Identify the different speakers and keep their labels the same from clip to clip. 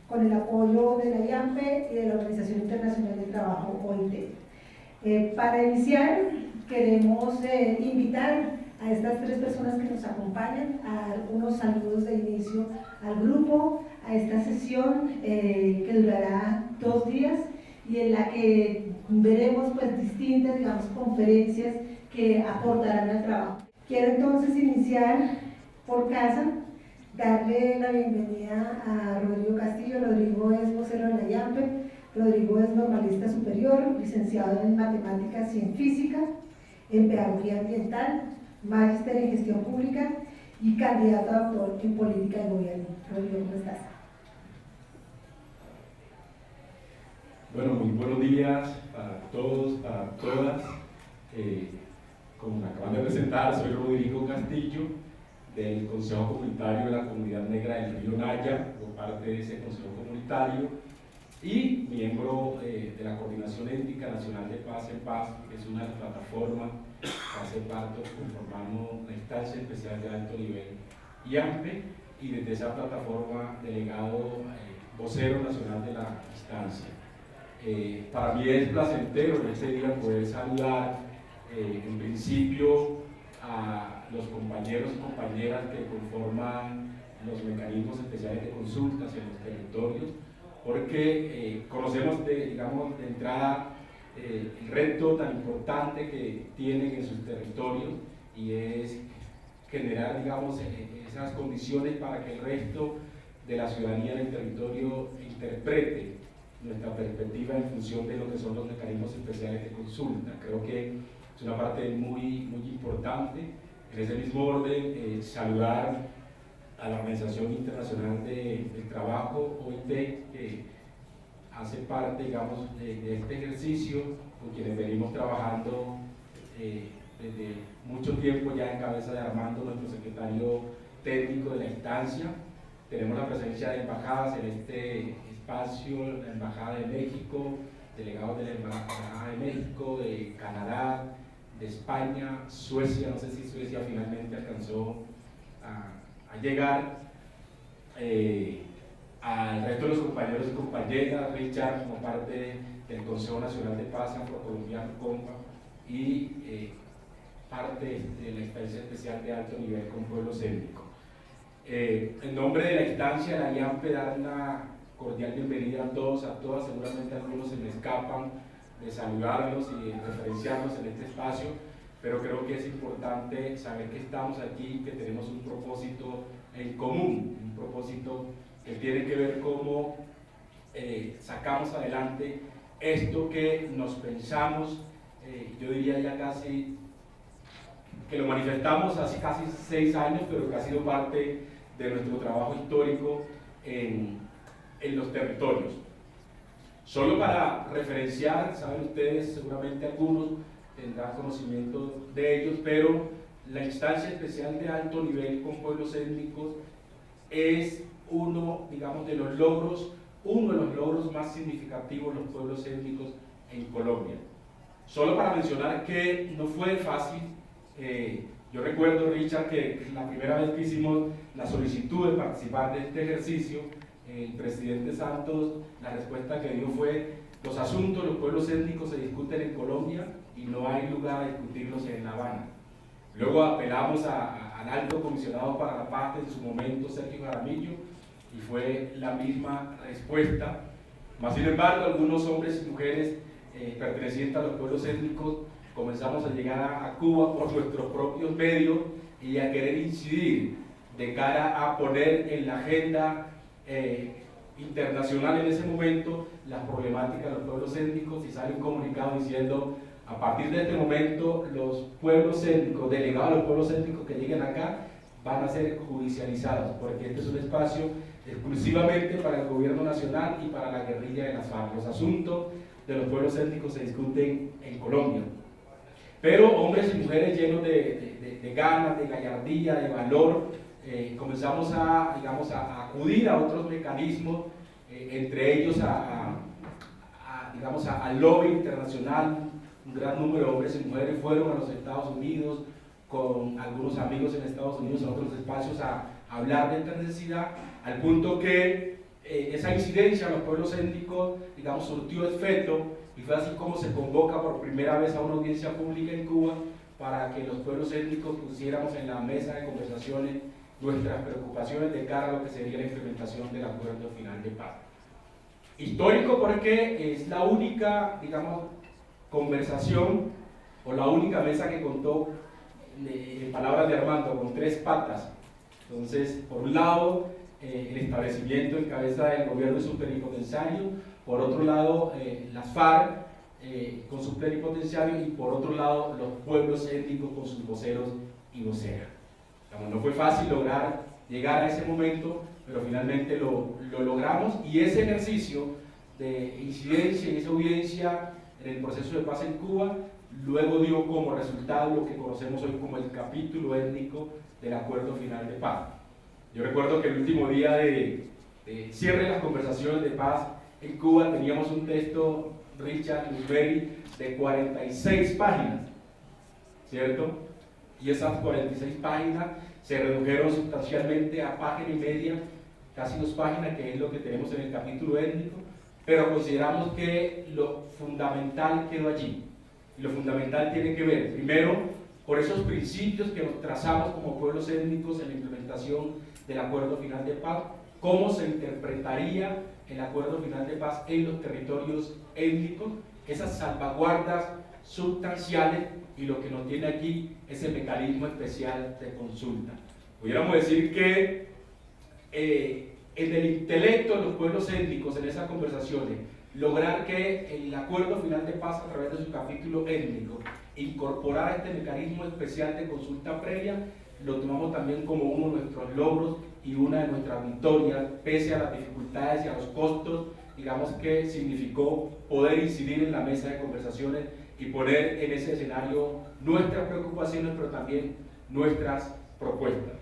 Speaker 1: con el apoyo de la IAMPE y de la Organización Internacional del Trabajo, OIT. Para iniciar, queremos invitar a estas tres personas que nos acompañan a dar unos saludos de inicio al grupo, a esta sesión que durará 2 días y en la que veremos pues distintas, digamos, conferencias que aportarán al trabajo. Quiero entonces iniciar por casa, darle la bienvenida a Rodrigo Castillo. Rodrigo es vocero de la IAMPE, Rodrigo es normalista superior, licenciado en Matemáticas y en Física, en Pedagogía Ambiental, magíster en Gestión Pública y candidato a doctor en Política de Gobierno. Rodrigo, ¿cómo estás?
Speaker 2: Bueno, muy buenos días para todos, para todas. Como me acaban de presentar, soy Rodrigo Castillo, del Consejo Comunitario de la Comunidad Negra del Río Naya, por parte de ese Consejo Comunitario, y miembro de la Coordinación Étnica Nacional de Paz en Paz, que es una de las plataformas que hace parte, conformando la instancia especial de alto nivel IAMPE, y desde esa plataforma delegado vocero nacional de la instancia. Para mí es placentero en este día poder saludar en principio a los compañeros y compañeras que conforman los mecanismos especiales de consultas en los territorios, porque conocemos de entrada el reto tan importante que tienen en sus territorios, y es generar esas condiciones para que el resto de la ciudadanía del territorio interprete nuestra perspectiva en función de lo que son los mecanismos especiales de consulta. Creo que es una parte muy importante. En ese mismo orden, saludar a la Organización Internacional del Trabajo, OIT, que hace parte, de este ejercicio, con quienes venimos trabajando desde mucho tiempo ya en cabeza de Armando, nuestro secretario técnico de la instancia. Tenemos la presencia de embajadas en este espacio, la Embajada de México, delegados de la Embajada de México, de Canadá, de España, Suecia. No sé si Suecia finalmente alcanzó a llegar, al resto de los compañeros y compañeras, Richard como parte del Consejo Nacional de Paz Afrocolombiano, CONPA, y parte de la instancia especial de alto nivel con pueblos étnicos. En nombre de la instancia, la IAMPE, dar una cordial bienvenida a todos, a todas. Seguramente algunos se me escapan de saludarlos y de referenciarlos en este espacio, pero creo que es importante saber que estamos aquí, que tenemos un propósito en común, un propósito que tiene que ver cómo sacamos adelante esto que nos pensamos, yo diría ya casi, que lo manifestamos hace casi 6 años, pero que ha sido parte de nuestro trabajo histórico en los territorios. Solo para referenciar, saben ustedes, seguramente algunos tendrán conocimiento de ellos, pero la instancia especial de alto nivel con pueblos étnicos es uno de los logros más significativos de los pueblos étnicos en Colombia. Solo para mencionar que no fue fácil. Yo recuerdo, Richard, que la primera vez que hicimos la solicitud de participar de este ejercicio, el presidente Santos, la respuesta que dio fue: los asuntos de los pueblos étnicos se discuten en Colombia y no hay lugar a discutirlos en La Habana. Luego apelamos al alto comisionado para la paz en su momento, Sergio Jaramillo, y fue la misma respuesta. Mas, sin embargo, algunos hombres y mujeres pertenecientes a los pueblos étnicos comenzamos a llegar a Cuba por nuestros propios medios y a querer incidir de cara a poner en la agenda internacional en ese momento las problemáticas de los pueblos étnicos, y sale un comunicado diciendo: a partir de este momento los pueblos étnicos, delegados a los pueblos étnicos que lleguen acá, van a ser judicializados, porque este es un espacio exclusivamente para el gobierno nacional y para la guerrilla de las FARC. Los asuntos de los pueblos étnicos se discuten en Colombia. Pero hombres y mujeres llenos de ganas, de gallardía, de valor, comenzamos a acudir a otros mecanismos, entre ellos al lobby internacional. Un gran número de hombres y mujeres fueron a los Estados Unidos, con algunos amigos en Estados Unidos, en otros espacios, a hablar de esta necesidad, al punto que esa incidencia en los pueblos étnicos, digamos, surtió efecto y fue así como se convoca por primera vez a una audiencia pública en Cuba para que los pueblos étnicos pusiéramos en la mesa de conversaciones nuestras preocupaciones de cara a lo que sería la implementación del acuerdo final de paz. Histórico porque es la única, digamos, conversación o la única mesa que contó, en palabras de Armando, con 3 patas. Entonces, por un lado, el establecimiento en cabeza del gobierno de su plenipotenciario, por otro lado, las FARC con sus plenipotenciarios y por otro lado, los pueblos étnicos con sus voceros y voceras. No fue fácil lograr llegar a ese momento, pero finalmente lo logramos, y ese ejercicio de incidencia y esa audiencia en el proceso de paz en Cuba luego dio como resultado lo que conocemos hoy como el capítulo étnico del acuerdo final de paz. Yo recuerdo que el último día de cierre de las conversaciones de paz en Cuba teníamos un texto, Richard Luzberi, de 46 páginas, ¿cierto? Y esas 46 páginas se redujeron sustancialmente a página y media, casi 2 páginas, que es lo que tenemos en el capítulo étnico, pero consideramos que lo fundamental quedó allí. Y lo fundamental tiene que ver, primero, por esos principios que nos trazamos como pueblos étnicos en la implementación del acuerdo final de paz, cómo se interpretaría el acuerdo final de paz en los territorios étnicos, esas salvaguardas sustanciales y lo que nos tiene aquí es el mecanismo especial de consulta. Pudiéramos decir que en el intelecto de los pueblos étnicos, en esas conversaciones, lograr que el acuerdo final de paz a través de su capítulo étnico incorporara este mecanismo especial de consulta previa, lo tomamos también como uno de nuestros logros y una de nuestras victorias, pese a las dificultades y a los costos, digamos, que significó poder incidir en la mesa de conversaciones y poner en ese escenario nuestras preocupaciones, pero también nuestras propuestas.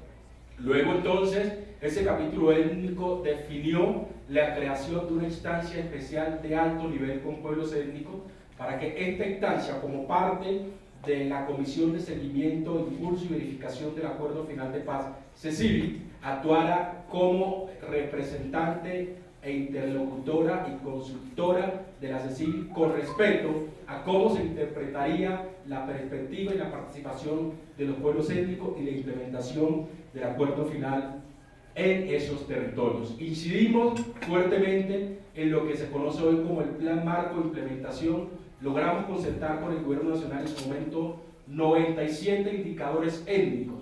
Speaker 2: Luego entonces, ese capítulo étnico definió la creación de una instancia especial de alto nivel con pueblos étnicos para que esta instancia, como parte de la Comisión de Seguimiento, Impulso y Verificación del Acuerdo Final de Paz, CECIVI, actuara como representante e interlocutora y consultora de la CECIVI con respecto a cómo se interpretaría la perspectiva y la participación de los pueblos étnicos y la implementación del acuerdo final en esos territorios. Incidimos fuertemente en lo que se conoce hoy como el Plan Marco de Implementación. Logramos concertar con el Gobierno Nacional en su momento 97 indicadores étnicos,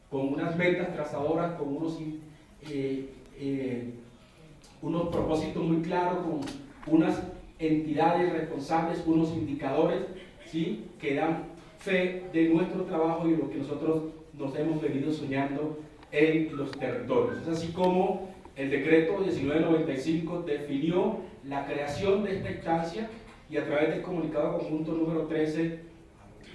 Speaker 2: con unas metas trazadoras, con unos propósitos muy claros, con unas entidades responsables, unos indicadores, ¿sí?, que dan fe de nuestro trabajo y de lo que nosotros nos hemos venido soñando en los territorios. Es así como el decreto 1995 definió la creación de esta instancia y a través del comunicado conjunto número 13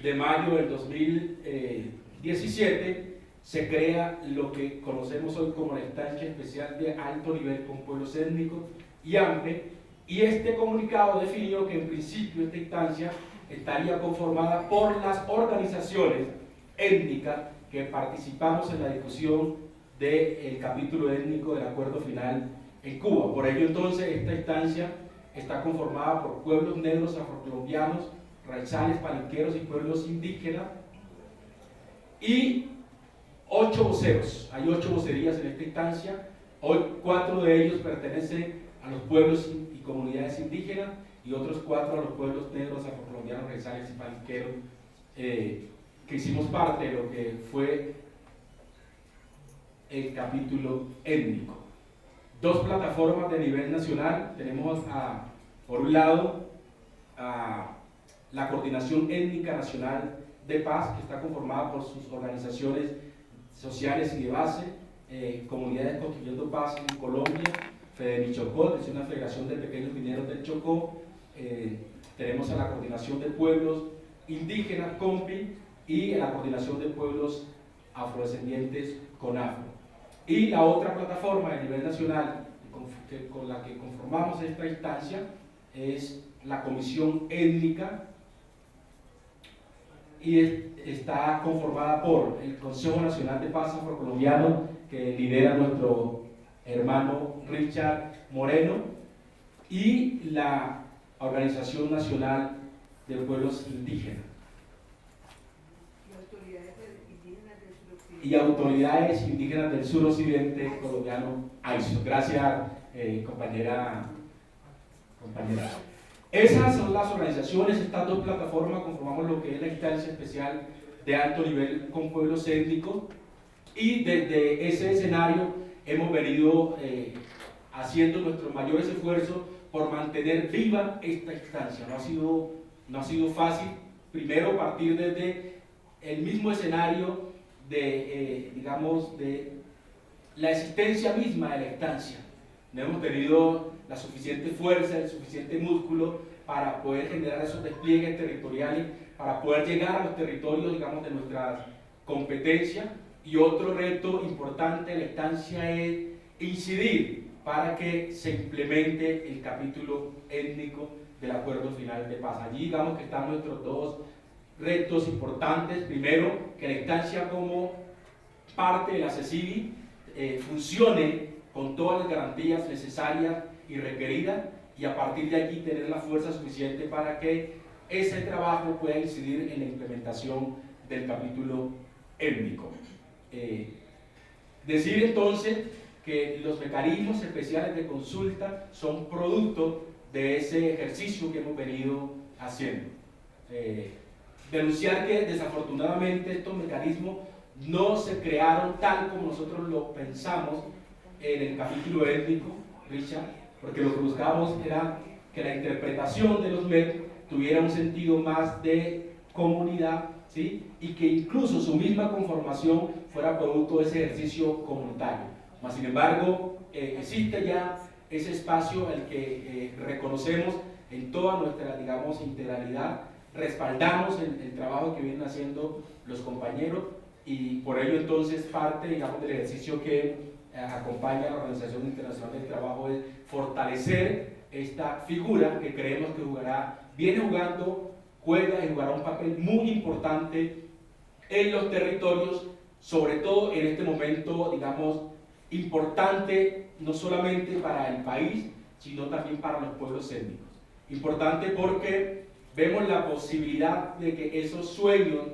Speaker 2: de mayo del 2017 se crea lo que conocemos hoy como la instancia especial de alto nivel con pueblos étnicos y AMPE, y este comunicado definió que en principio esta instancia estaría conformada por las organizaciones étnicas que participamos en la discusión del capítulo étnico del acuerdo final en Cuba. Por ello entonces esta instancia está conformada por pueblos negros, afrocolombianos, raizales, palenqueros y pueblos indígenas, y 8 voceros. Hay 8 vocerías en esta instancia. Hoy 4 de ellos pertenecen a los pueblos y comunidades indígenas y otros 4 a los pueblos negros, afrocolombianos, raizales y palenqueros, que hicimos parte de lo que fue el capítulo étnico. 2 plataformas de nivel nacional. Tenemos por un lado la Coordinación Étnica Nacional de Paz, que está conformada por sus organizaciones sociales y de base, Comunidades Construyendo Paz en Colombia, FEDEMICHOCO, que es una federación de pequeños mineros del Chocó. Tenemos a la Coordinación de Pueblos Indígenas, COMPI, y a la Coordinación de Pueblos Afrodescendientes, CONAFRO. Y la otra plataforma a nivel nacional con la que conformamos esta instancia es la Comisión Étnica, y está conformada por el Consejo Nacional de Paz Afrocolombiano, que lidera nuestro hermano Richard Moreno, y la Organización Nacional de Pueblos Indígenas. Y autoridades indígenas del suroccidente colombiano, AISO. Gracias, compañera. Esas son las organizaciones, estas dos plataformas conformamos lo que es la instancia especial de alto nivel con pueblos étnicos, y desde ese escenario hemos venido haciendo nuestros mayores esfuerzos por mantener viva esta instancia. No ha sido fácil, primero partir desde el mismo escenario digamos, de la existencia misma de la instancia. No hemos tenido la suficiente fuerza, el suficiente músculo para poder generar esos despliegues territoriales, para poder llegar a los territorios, digamos, de nuestra competencia. Y otro reto importante de la instancia es incidir para que se implemente el capítulo étnico del acuerdo final de paz. Allí, digamos, que están nuestros dos retos importantes. Primero, que la instancia como parte de la CECIBI funcione con todas las garantías necesarias y requeridas, y a partir de aquí tener la fuerza suficiente para que ese trabajo pueda incidir en la implementación del capítulo étnico. Decir entonces que los mecanismos especiales de consulta son producto de ese ejercicio que hemos venido haciendo. Denunciar que desafortunadamente estos mecanismos no se crearon tal como nosotros lo pensamos en el capítulo étnico, Richard, porque lo que buscábamos era que la interpretación de los MEC tuviera un sentido más de comunidad, ¿sí? Y que incluso su misma conformación fuera producto de ese ejercicio comunitario. Mas, sin embargo, existe ya ese espacio al que reconocemos en toda nuestra, digamos, integralidad, respaldamos el trabajo que vienen haciendo los compañeros, y por ello entonces parte, digamos, del ejercicio que acompaña a la Organización Internacional del Trabajo es fortalecer esta figura que creemos que viene jugando, juega y jugará un papel muy importante en los territorios, sobre todo en este momento, digamos, importante no solamente para el país, sino también para los pueblos étnicos. Importante porque vemos la posibilidad de que esos sueños,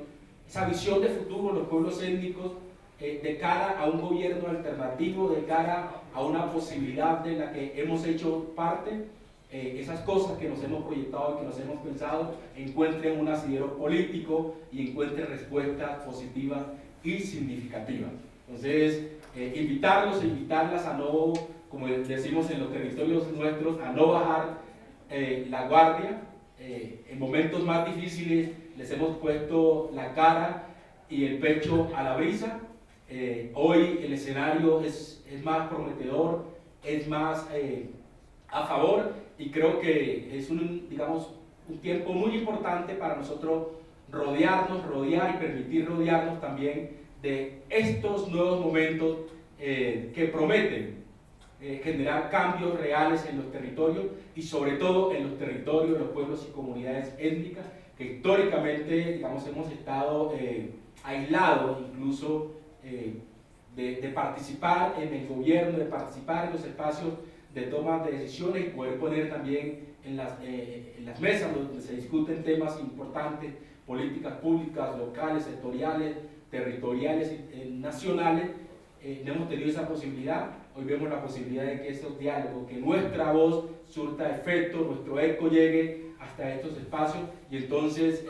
Speaker 2: esa visión de futuro de los pueblos étnicos, de cara a un gobierno alternativo, de cara a una posibilidad de la que hemos hecho parte, esas cosas que nos hemos proyectado y que nos hemos pensado encuentren un asidero político y encuentren respuestas positivas y significativas. Entonces, invitarlos e invitarlas a no, como decimos en los territorios nuestros, a no bajar la guardia. En momentos más difíciles les hemos puesto la cara y el pecho a la brisa. Hoy el escenario es más prometedor, es más a favor, y creo que es un tiempo muy importante para nosotros rodear y permitir rodearnos también de estos nuevos momentos que prometen generar cambios reales en los territorios, y sobre todo en los territorios de los pueblos y comunidades étnicas que históricamente, digamos, hemos estado aislados incluso de participar en el gobierno, de participar en los espacios de toma de decisiones, y poder poner también en las mesas donde se discuten temas importantes, políticas públicas, locales, sectoriales, territoriales, nacionales. No hemos tenido esa posibilidad. Hoy vemos la posibilidad de que esos diálogos, que nuestra voz surta efecto, nuestro eco llegue hasta estos espacios, y entonces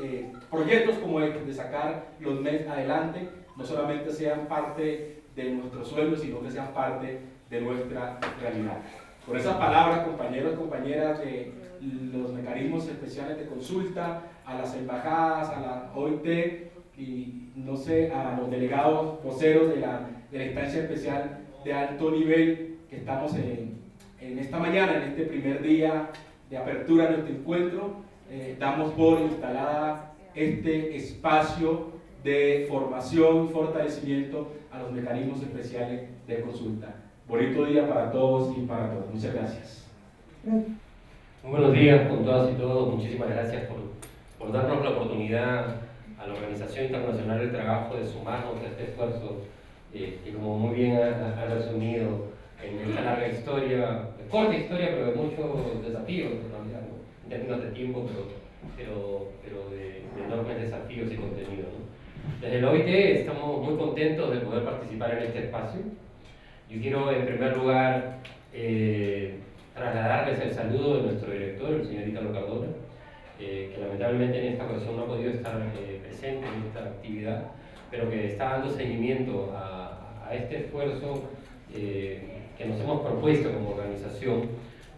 Speaker 2: proyectos como estos de sacar los MES adelante no solamente sean parte de nuestros sueños, sino que sean parte de nuestra realidad. Con esas palabras, compañeros y compañeras de los mecanismos especiales de consulta, a las embajadas, a la OIT y no sé, a los delegados voceros de la instancia especial de alto nivel que estamos en esta mañana, en este primer día de apertura de nuestro encuentro, damos por instalada este espacio de formación y fortalecimiento a los mecanismos especiales de consulta. Bonito día para todos y para todas. Muchas gracias.
Speaker 3: Muy buenos días con todas y todos. Muchísimas gracias por darnos la oportunidad a la Organización Internacional del Trabajo de sumarnos a este esfuerzo. Y como muy bien ha resumido en esta larga historia, corta historia, pero de muchos desafíos en realidad, ¿no? En términos de tiempo, pero de enormes desafíos y contenidos, ¿no? Desde la OIT estamos muy contentos de poder participar en este espacio. Yo quiero en primer lugar trasladarles el saludo de nuestro director, el señor Ítalo Cardona, que lamentablemente en esta ocasión no ha podido estar presente en esta actividad, pero que está dando seguimiento a este esfuerzo que nos hemos propuesto como organización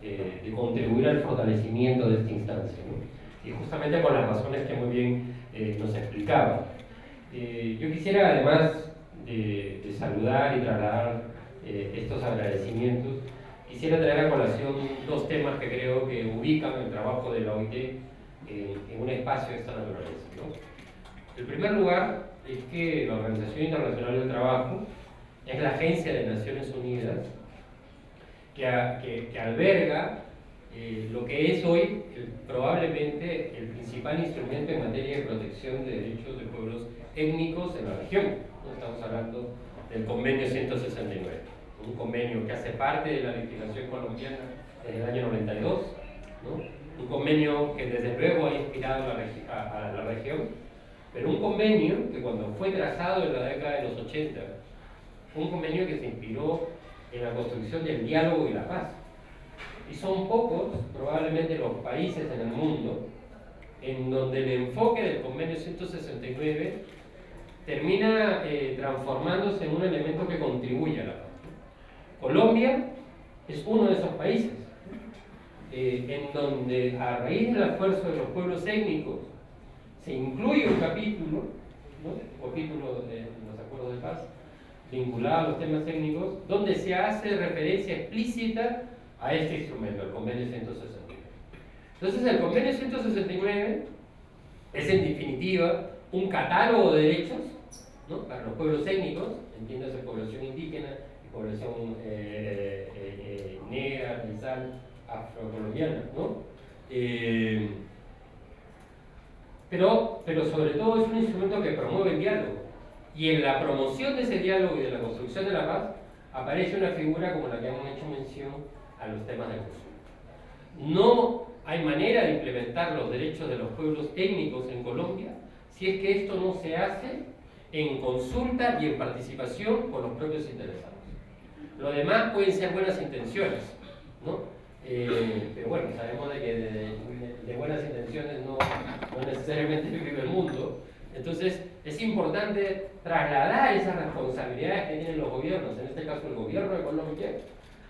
Speaker 3: de contribuir al fortalecimiento de esta instancia, ¿no? Y justamente por las razones que muy bien nos explicaba. Yo quisiera, además de saludar y trasladar estos agradecimientos, quisiera traer a colación dos temas que creo que ubican el trabajo de la OIT en un espacio de esta naturaleza, ¿no? El primer lugar es que la Organización Internacional del Trabajo es la agencia de Naciones Unidas que alberga lo que es hoy probablemente el principal instrumento en materia de protección de derechos de pueblos étnicos en la región, ¿no? Estamos hablando del Convenio 169, un convenio que hace parte de la legislación colombiana desde el año 92, ¿no? Un convenio que desde luego ha inspirado a la región, pero un convenio que cuando fue trazado en la década de los 80, fue un convenio que se inspiró en la construcción del diálogo y la paz. Y son pocos, probablemente, los países en el mundo en donde el enfoque del Convenio 169 termina transformándose en un elemento que contribuye a la paz. Colombia es uno de esos países en donde, a raíz del esfuerzo de los pueblos étnicos, se incluye un capítulo, ¿no? Capítulo de los acuerdos de paz, vinculado a los temas étnicos, donde se hace referencia explícita a este instrumento, el Convenio 169. Entonces, el Convenio 169 es, en definitiva, un catálogo de derechos, ¿no? Para los pueblos étnicos, entiéndase población indígena y población negra, mestiza, afrocolombiana, ¿no? Pero sobre todo es un instrumento que promueve el diálogo. Y en la promoción de ese diálogo y de la construcción de la paz aparece una figura como la que hemos hecho mención a los temas de consulta. No hay manera de implementar los derechos de los pueblos étnicos en Colombia si es que esto no se hace en consulta y en participación con los propios interesados. Lo demás pueden ser buenas intenciones, ¿no? Pero bueno, sabemos de que de buenas intenciones no necesariamente vive el mundo. Entonces es importante trasladar esas responsabilidades que tienen los gobiernos, en este caso el gobierno de Colombia,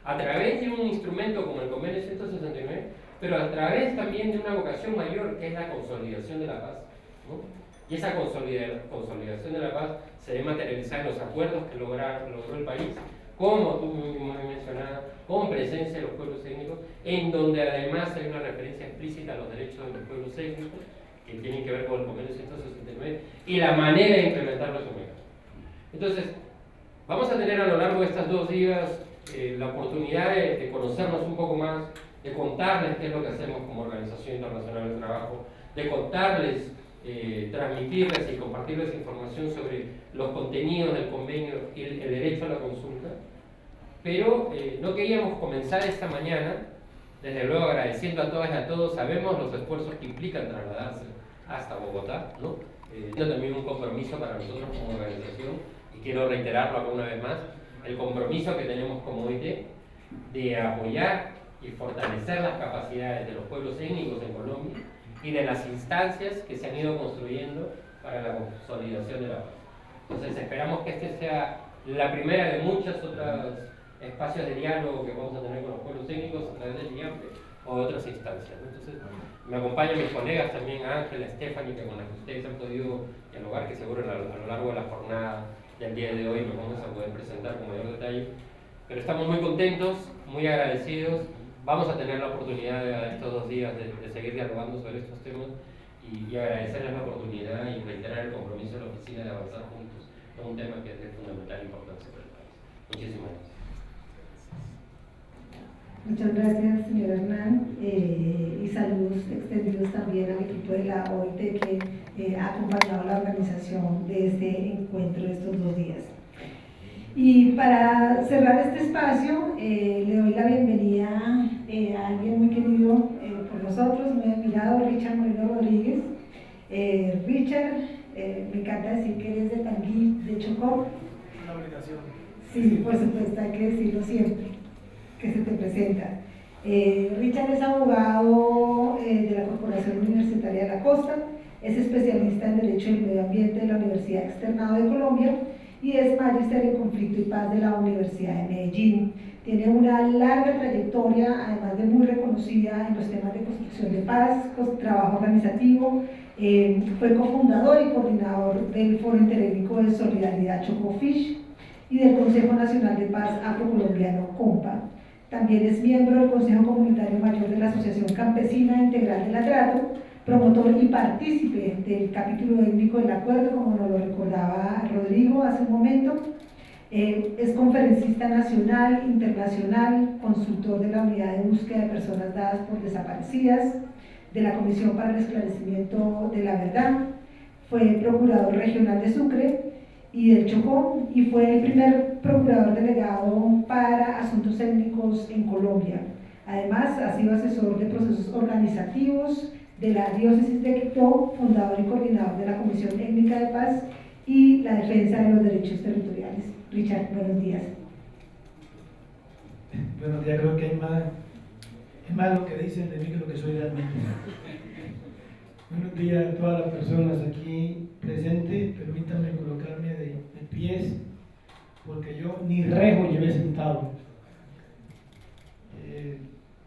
Speaker 3: a través de un instrumento como el Convenio 169, pero a través también de una vocación mayor que es la consolidación de la paz, ¿no? Y esa consolidación de la paz se debe materializar en los acuerdos que logró el país, como tú mismo mencionabas, con presencia de los pueblos étnicos, en donde además hay una referencia explícita a los derechos de los pueblos étnicos, que tienen que ver con el Convenio 169, y la manera de implementarlos en México. Entonces, vamos a tener a lo largo de estos 2 días la oportunidad de conocernos un poco más, de contarles qué es lo que hacemos como Organización Internacional del Trabajo, de contarles, transmitirles y compartirles información sobre los contenidos del convenio y el derecho a la consulta. Pero no queríamos comenzar esta mañana, desde luego agradeciendo a todas y a todos. Sabemos los esfuerzos que implican trasladarse hasta Bogotá, ¿no? También un compromiso para nosotros como organización, y quiero reiterarlo alguna vez más, el compromiso que tenemos como OIT de apoyar y fortalecer las capacidades de los pueblos étnicos en Colombia y de las instancias que se han ido construyendo para la consolidación de la paz. Entonces esperamos que este sea la primera de muchos otros espacios de diálogo que vamos a tener con los pueblos étnicos a través del IAMPE o de otras instancias, ¿no? Entonces me acompañan mis colegas también, Ángela, Stephanie, que con las que ustedes han podido dialogar, que seguro a lo largo de la jornada del día de hoy nos vamos a poder presentar con mayor detalle. Pero estamos muy contentos, muy agradecidos. Vamos a tener la oportunidad de estos 2 días de seguir dialogando sobre estos temas y agradecerles la oportunidad y reiterar el compromiso de la oficina de avanzar juntos en un tema que es de fundamental importancia para el país. Muchísimas gracias.
Speaker 1: Muchas gracias, señor Hernán, y saludos extendidos también al equipo de la OIT que ha acompañado a la organización de este encuentro de estos 2 días. Y para cerrar este espacio, le doy la bienvenida a alguien muy querido por nosotros, muy admirado, Richard Moreno Rodríguez. Richard, me encanta decir que eres de Tanguy, de Chocó.
Speaker 4: Una obligación.
Speaker 1: Sí, por supuesto, hay que decirlo siempre, que se te presenta. Richard es abogado de la Corporación Universitaria de la Costa, es especialista en Derecho del Medio Ambiente de la Universidad Externado de Colombia y es magíster en Conflicto y Paz de la Universidad de Medellín. Tiene una larga trayectoria, además de muy reconocida en los temas de construcción de paz, trabajo organizativo. Fue cofundador y coordinador del Foro Interétnico de Solidaridad Chocó-Fish y del Consejo Nacional de Paz Afrocolombiano COMPA. También es miembro del Consejo Comunitario Mayor de la Asociación Campesina Integral del Atrato, promotor y partícipe del capítulo étnico del acuerdo, como nos lo recordaba Rodrigo hace un momento. Es conferencista nacional, internacional, consultor de la Unidad de Búsqueda de Personas Dadas por Desaparecidas, de la Comisión para el Esclarecimiento de la Verdad, fue procurador regional de Sucre y del Chocó y fue el primer procurador delegado para asuntos étnicos en Colombia. Además, ha sido asesor de procesos organizativos de la diócesis de Quito, fundador y coordinador de la Comisión Étnica de Paz y la defensa de los derechos territoriales. Richard, buenos días.
Speaker 4: Buenos días, creo que es más lo que dicen de mí que lo que soy realmente. Buenos días a todas las personas aquí presentes. Permítanme colocarme de pies, porque yo ni rejo llevé sentado.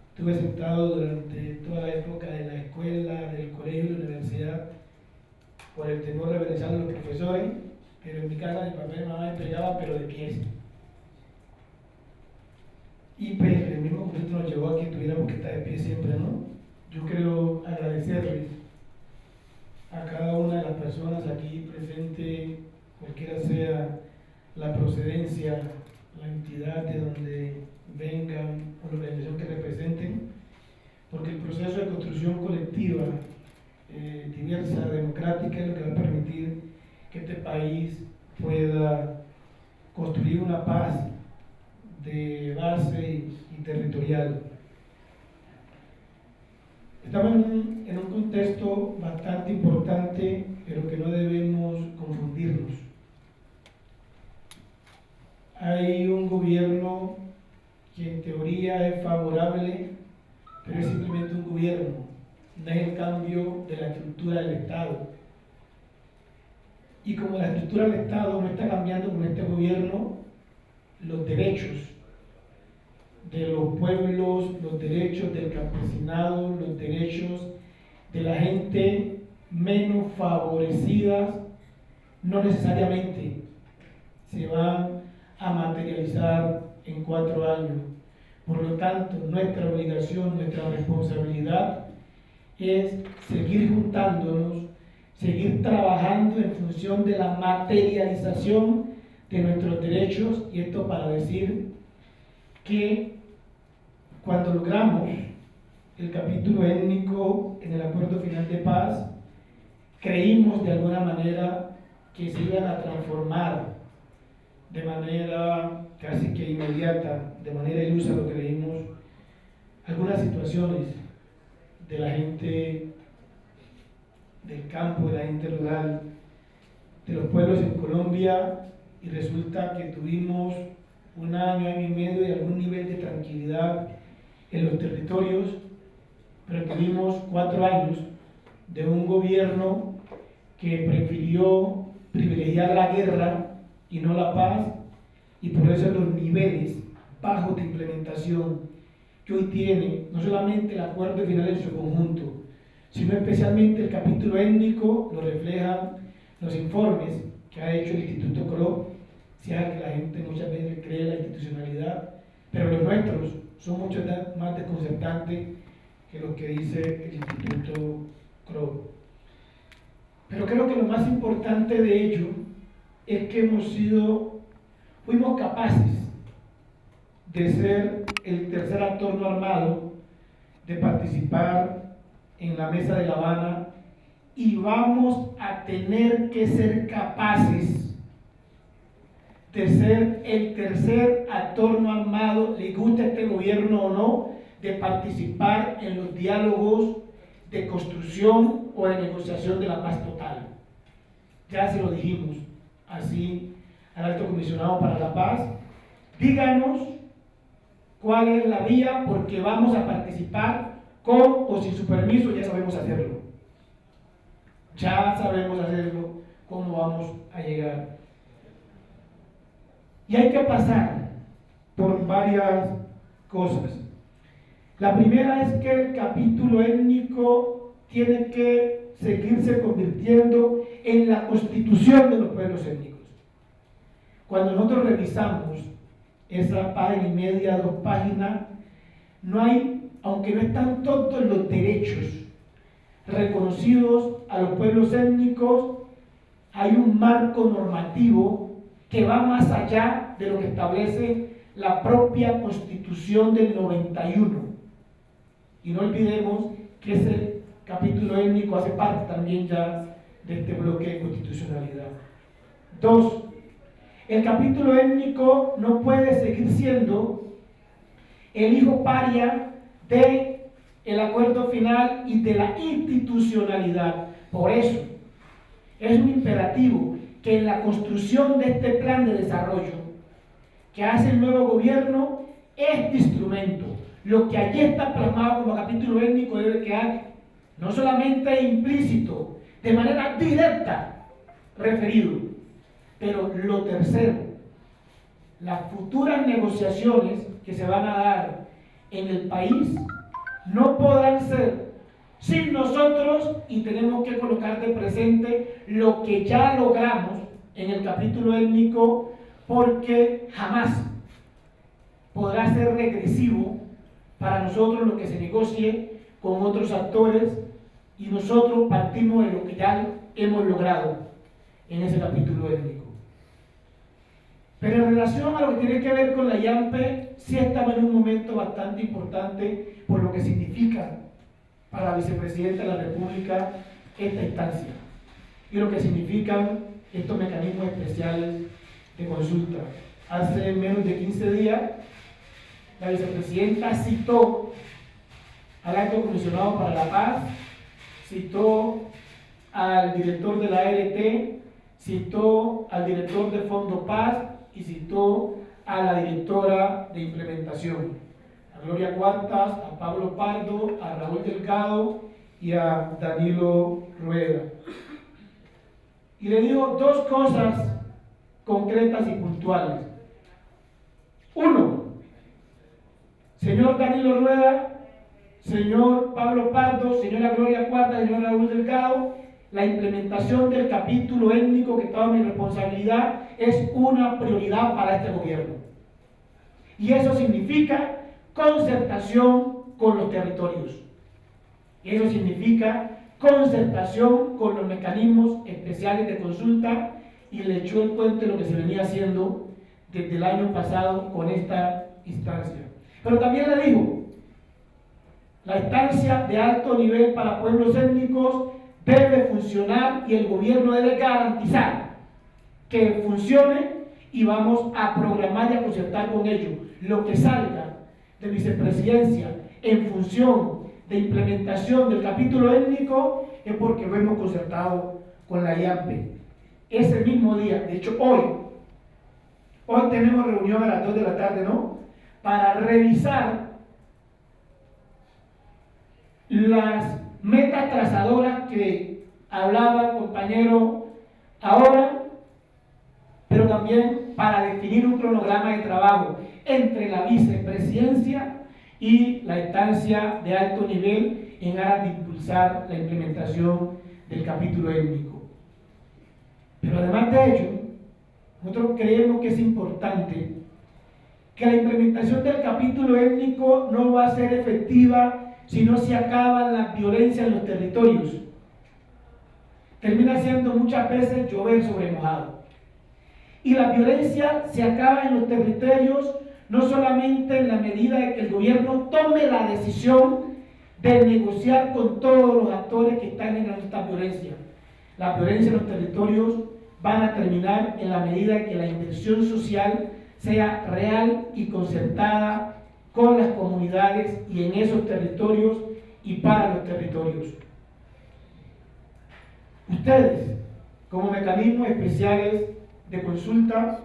Speaker 4: Estuve sentado durante toda la época de la escuela, del colegio y la universidad por el temor reverencial de los profesores, pero en mi casa mi papá y mi mamá me pegaba, pero de pies. Y pues el mismo conflicto nos llevó a que tuviéramos que estar de pie siempre, ¿no? Yo quiero agradecerles a cada una de las personas aquí presentes, cualquiera sea la procedencia, la entidad de donde vengan o la organización que representen, porque el proceso de construcción colectiva, diversa, democrática, es lo que va a permitir que este país pueda construir una paz de base y territorial. Estamos en un contexto bastante importante, pero que no debemos confundirnos. Hay un gobierno que en teoría es favorable, pero es simplemente un gobierno, no es el cambio de la estructura del Estado. Y como la estructura del Estado no está cambiando con este gobierno, los derechos de los pueblos, los derechos del campesinado, los derechos de la gente menos favorecida, no necesariamente se van a materializar en 4 años. Por lo tanto, nuestra obligación, nuestra responsabilidad es seguir juntándonos, seguir trabajando en función de la materialización de nuestros derechos, y esto para decir que cuando logramos el capítulo étnico en el acuerdo final de paz, creímos de alguna manera que se iban a transformar de manera casi que inmediata, de manera ilusa lo creímos, algunas situaciones de la gente del campo, de la gente rural, de los pueblos en Colombia, y resulta que tuvimos 1 año, año y medio y algún nivel de tranquilidad en los territorios, pero tuvimos 4 años de un gobierno que prefirió privilegiar la guerra y no la paz, y por eso los niveles bajos de implementación que hoy tiene no solamente el acuerdo final en su conjunto, sino especialmente el capítulo étnico, lo reflejan los informes que ha hecho el Instituto CRO, si es que la gente muchas veces cree en la institucionalidad, pero los nuestros son mucho más desconcertantes que lo que dice el Instituto CRO. Pero creo que lo más importante de ello es que fuimos capaces de ser el tercer actor no armado, de participar en la mesa de La Habana, y vamos a tener que ser capaces de ser el tercer actor no armado, le gusta este gobierno o no, de participar en los diálogos de construcción o de negociación de la paz total. Ya se lo dijimos así al Alto Comisionado para la Paz. Díganos cuál es la vía, porque vamos a participar con o sin su permiso. Ya sabemos hacerlo. Ya sabemos hacerlo, cómo vamos a llegar. Y hay que pasar por varias cosas. La primera es que el capítulo étnico tiene que seguirse convirtiendo en la constitución de los pueblos étnicos. Cuando nosotros revisamos esa página y media, 2 páginas, no hay, aunque no están todos los derechos reconocidos a los pueblos étnicos, hay un marco normativo que va más allá de lo que establece la propia Constitución del 91. Y no olvidemos que ese capítulo étnico hace parte también ya de este bloque de constitucionalidad. 2. El capítulo étnico no puede seguir siendo el hijo paria del acuerdo final y de la institucionalidad. Por eso, es un imperativo que en la construcción de este plan de desarrollo que hace el nuevo gobierno, este instrumento, lo que allí está plasmado como capítulo étnico, debe quedar no solamente implícito, de manera directa referido. Pero lo tercero, las futuras negociaciones que se van a dar en el país no podrán ser sin nosotros, y tenemos que colocar de presente lo que ya logramos en el capítulo étnico, porque jamás podrá ser regresivo para nosotros lo que se negocie con otros actores, y nosotros partimos de lo que ya hemos logrado en ese capítulo étnico. Pero en relación a lo que tiene que ver con la IAMPE, sí estamos en un momento bastante importante por lo que significa para la vicepresidenta de la República esta instancia y lo que significan estos mecanismos especiales de consulta. Hace menos de 15 días, la vicepresidenta citó al Alto Comisionado para la Paz, citó al director de la ALT, citó al director de Fondo Paz y citó a la directora de implementación, a Gloria Cuartas, a Pablo Pardo, a Raúl Delgado y a Danilo Rueda. Y le digo 2 cosas concretas y puntuales. 1, señor Danilo Rueda, señor Pablo Pardo, señora Gloria Cuartas, señor Raúl Delgado, la implementación del capítulo étnico, que toda mi responsabilidad, es una prioridad para este gobierno. Y eso significa concertación con los territorios. Y eso significa concertación con los mecanismos especiales de consulta, y le echó el cuento de lo que se venía haciendo desde el año pasado con esta instancia. Pero también le digo, la instancia de alto nivel para pueblos étnicos debe funcionar y el gobierno debe garantizar que funcione, y vamos a programar y a concertar con ellos lo que salga de vicepresidencia en función de implementación del capítulo étnico, es porque lo hemos concertado con la IAMPE. Ese mismo día, de hecho hoy tenemos reunión a las 2 de la tarde, ¿no?, para revisar las metas trazadoras que hablaba el compañero ahora, pero también para definir un cronograma de trabajo entre la vicepresidencia y la instancia de alto nivel en aras de impulsar la implementación del capítulo étnico. Pero además de ello, nosotros creemos que es importante que la implementación del capítulo étnico no va a ser efectiva si no se acaban las violencias en los territorios. Termina siendo muchas veces llover sobre mojado. Y la violencia se acaba en los territorios no solamente en la medida de que el gobierno tome la decisión de negociar con todos los actores que están en esta violencia. La violencia en los territorios van a terminar en la medida que la inversión social sea real y concertada con las comunidades y en esos territorios y para los territorios. Ustedes, como mecanismos especiales de consulta,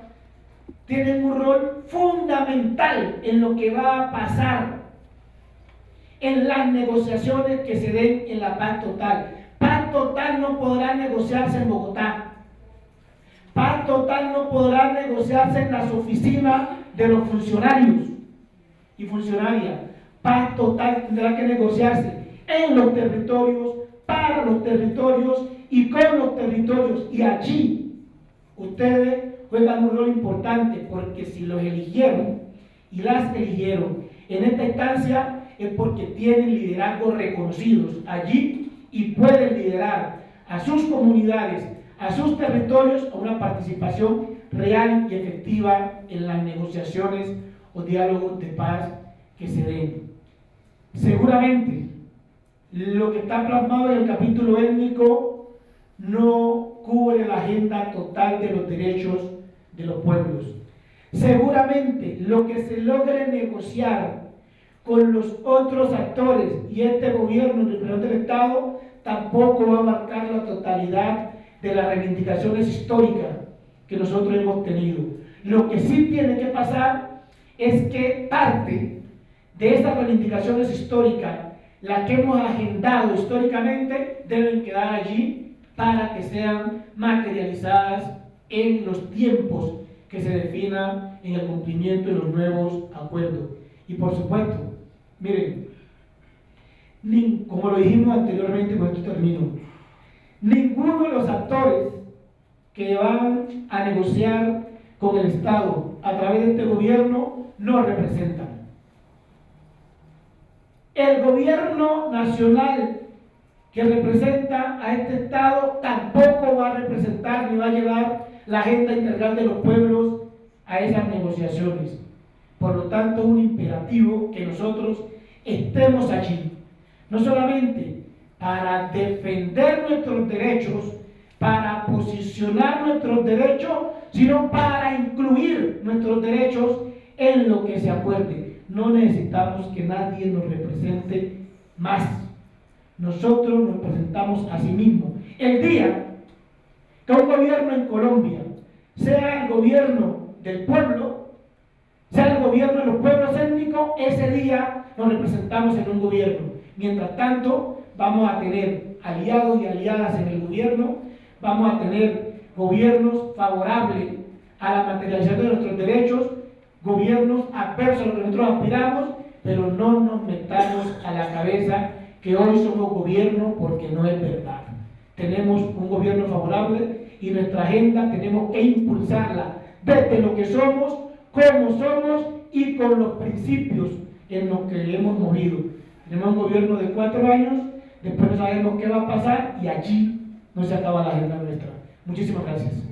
Speaker 4: tienen un rol fundamental en lo que va a pasar en las negociaciones que se den en la paz total. Paz total no podrá negociarse en Bogotá. Paz total no podrá negociarse en las oficinas de los funcionarios y funcionarias. Paz total tendrá que negociarse en los territorios, para los territorios y con los territorios. Y allí ustedes juegan un rol importante, porque si los eligieron y las eligieron en esta instancia es porque tienen liderazgos reconocidos allí y pueden liderar a sus comunidades, a sus territorios, a una participación real y efectiva en las negociaciones o diálogos de paz que se den. Seguramente lo que está plasmado en el capítulo étnico no cubre la agenda total de los derechos de los pueblos. Seguramente lo que se logre negociar con los otros actores y este gobierno, el representante del Estado, tampoco va a abarcar la totalidad de las reivindicaciones históricas que nosotros hemos tenido. Lo que sí tiene que pasar es que parte de estas reivindicaciones históricas, las que hemos agendado históricamente, deben quedar allí para que sean materializadas en los tiempos que se definan en el cumplimiento de los nuevos acuerdos. Y por supuesto, miren, como lo dijimos anteriormente, con esto termino, ninguno de los actores que van a negociar con el Estado a través de este gobierno nos representan. El gobierno nacional que representa a este Estado tampoco va a representar ni va a llevar la agenda integral de los pueblos a esas negociaciones. Por lo tanto, es un imperativo que nosotros estemos allí, no solamente para defender nuestros derechos, para posicionar nuestros derechos, sino para incluir nuestros derechos en lo que se acuerde. No necesitamos que nadie nos represente más. Nosotros nos representamos a sí mismos. El día que un gobierno en Colombia sea el gobierno del pueblo, sea el gobierno de los pueblos étnicos, ese día nos representamos en un gobierno. Mientras tanto, vamos a tener aliados y aliadas en el gobierno, vamos a tener gobiernos favorables a la materialización de nuestros derechos, gobiernos adversos a lo que nosotros aspiramos, pero no nos metamos a la cabeza que hoy somos gobierno, porque no es verdad. Tenemos un gobierno favorable y nuestra agenda tenemos que impulsarla desde lo que somos, cómo somos y con los principios en los que hemos movido. Tenemos un gobierno de 4 años, después no sabemos qué va a pasar y allí no se acaba la agenda nuestra. Muchísimas gracias.